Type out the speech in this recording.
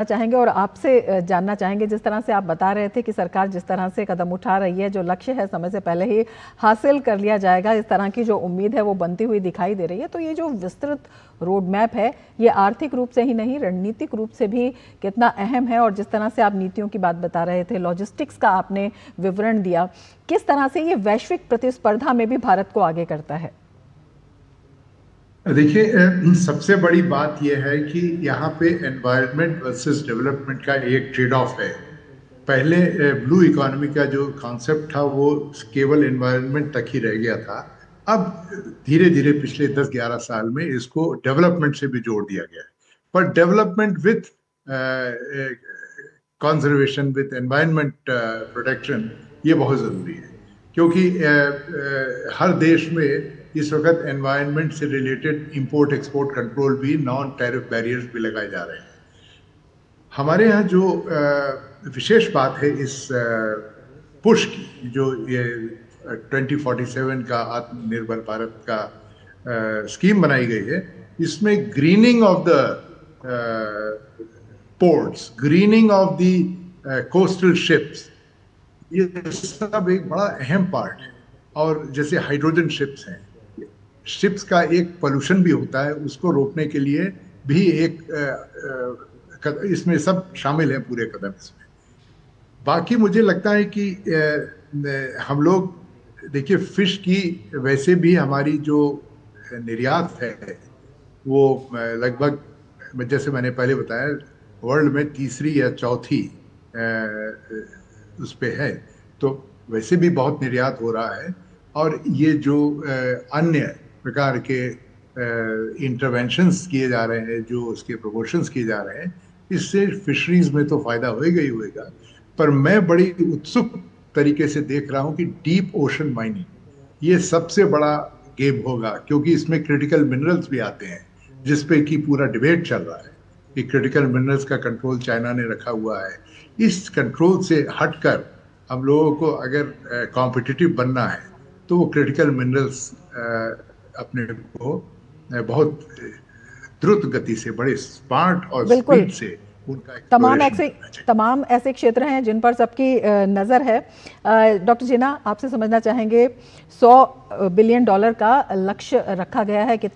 चाहेंगे और आपसे जानना चाहेंगे, जिस तरह से आप बता रहे थे कि सरकार जिस तरह से कदम उठा रही है, जो लक्ष्य है समय से पहले ही हासिल कर लिया जाएगा, इस तरह की जो उम्मीद है वो बनती हुई दिखाई दे रही है। तो ये जो विस्तृत रोड मैप है, ये आर्थिक रूप से ही नहीं, रणनीतिक रूप से भी कितना अहम है। और जिस तरह से आप नीतियों की बात बता रहे थे, लॉजिस्टिक्स का आपने विवरण दिया, किस तरह से ये वैश्विक प्रतिस्पर्धा में भी भारत को आगे करता है? देखिए, सबसे बड़ी बात यह है कि यहाँ पे एनवायरनमेंट वर्सेस डेवलपमेंट का एक ट्रेड ऑफ है। पहले ब्लू इकोनॉमी का जो कॉन्सेप्ट था वो केवल एनवायरनमेंट तक ही रह गया था। अब धीरे धीरे पिछले 10-11 साल में इसको डेवलपमेंट से भी जोड़ दिया गया है। पर development with conservation, with environment protection, ये बहुत ज़रूरी है। क्योंकि हर देश में इस वक्त एनवायरनमेंट से रिलेटेड इंपोर्ट एक्सपोर्ट कंट्रोल भी, नॉन टैरिफ बैरियर्स भी लगाए जा रहे हैं। हमारे यहाँ जो विशेष बात है इस पुश की, जो ये 2047 का आत्मनिर्भर भारत का स्कीम बनाई गई है, इसमें grinning of the ports, grinning of the coastal ships, ये सब एक बड़ा अहम पार्ट है। और जैसे हाइड्रोजन शिप्स हैं, शिप्स का एक पोल्यूशन भी होता है, उसको रोकने के लिए भी एक इसमें सब शामिल है, पूरे कदम इसमें। बाकी मुझे लगता है कि हम लोग देखिए, फिश की वैसे भी हमारी जो निर्यात है वो लगभग, जैसे मैंने पहले बताया, वर्ल्ड में तीसरी या चौथी उस पे है। तो वैसे भी बहुत निर्यात हो रहा है। और ये जो अन्य प्रकार के इंटरवेंशंस किए जा रहे हैं, जो उसके प्रमोशंस किए जा रहे हैं, इससे फिशरीज में तो फायदा होएगा ही होएगा। पर मैं बड़ी उत्सुक तरीके से देख रहा हूं कि डीप ओशन माइनिंग ये सबसे बड़ा गेम होगा, क्योंकि इसमें क्रिटिकल मिनरल्स भी आते हैं, जिसपे कि पूरा डिबेट चल रहा है कि क्रिटिकल मिनरल्स का कंट्रोल चाइना ने रखा हुआ है। इस कंट्रोल से हटकर हम लोगों को अगर कॉम्पिटिटिव बनना है, तो वो क्रिटिकल मिनरल्स अपने को बहुत द्रुत गति से, बड़े स्मार्ट और स्पीड से उनका तमाम ऐसे क्षेत्र हैं जिन पर सबकी नज़र है। डॉक्टर जिन्ना, आपसे समझना चाहेंगे, $100 बिलियन का लक्ष्य रखा गया है, कितना